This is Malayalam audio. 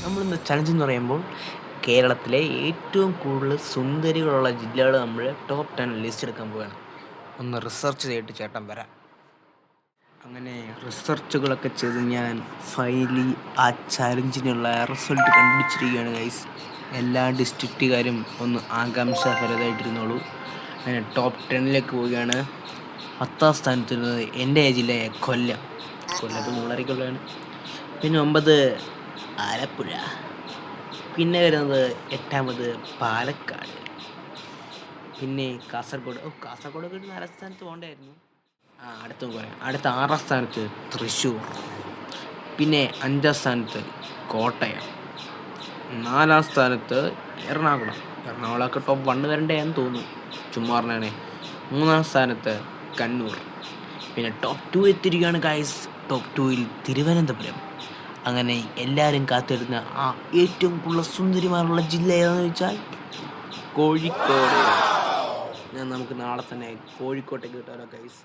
നമ്മളിന്ന് ചലഞ്ച് എന്ന് പറയുമ്പോൾ കേരളത്തിലെ ഏറ്റവും കൂടുതൽ സുന്ദരികളുള്ള ജില്ലകൾ നമ്മൾ ടോപ്പ് 10 ലിസ്റ്റ് എടുക്കാൻ പോവുകയാണ്. ഒന്ന് റിസർച്ച് ചെയ്തിട്ട് ചേട്ടൻ വരാം. അങ്ങനെ റിസർച്ചുകളൊക്കെ ചെയ്ത് ഞാൻ ഫൈനലി ആ ചലഞ്ചിനുള്ള റിസൾട്ട് കണ്ടുപിടിച്ചിരിക്കുകയാണ് ഗൈസ്. എല്ലാ ഡിസ്ട്രിക്റ്റുകാരും ഒന്ന് ആകാംക്ഷാഭരിതമായിട്ടിരുന്നോളൂ. അങ്ങനെ ടോപ്പ് 10 പോവുകയാണ്. 10ാം സ്ഥാനത്തിരുന്നത് എൻ്റെ ജില്ലയായ കൊല്ലത്ത് മുള്ളരിക്കൊള്ളയാണ്. പിന്നെ 9 ആലപ്പുഴ. പിന്നെ വരുന്നത് 8ാമത് പാലക്കാട്. പിന്നെ കാസർഗോഡൊക്കെ 4ാം സ്ഥാനത്ത് പോകണ്ടായിരുന്നു. അടുത്ത 6ാം സ്ഥാനത്ത് തൃശ്ശൂർ. പിന്നെ 5ാം സ്ഥാനത്ത് കോട്ടയം. 4ാം സ്ഥാനത്ത് എറണാകുളമൊക്കെ ടോപ്പ് 1 വരണ്ടേന്ന് തോന്നുന്നു, ചുമ്മാ പറഞ്ഞാണേ. 3ാം സ്ഥാനത്ത് കണ്ണൂർ. പിന്നെ ടോപ്പ് 2 എത്തിയിരിക്കുകയാണ് ഗൈസ്. ടോപ്പ് 2 തിരുവനന്തപുരം. അങ്ങനെ എല്ലാവരും കാത്തിരുന്ന ആ ഏറ്റവും കൂടുതൽ സുന്ദരിമാരുള്ള ജില്ല ഏതാണെന്ന് വെച്ചാൽ കോഴിക്കോട്. നമുക്ക് നാളെ തന്നെ കോഴിക്കോട്ടേക്ക് കിട്ടാമല്ലോ ഗൈസ്.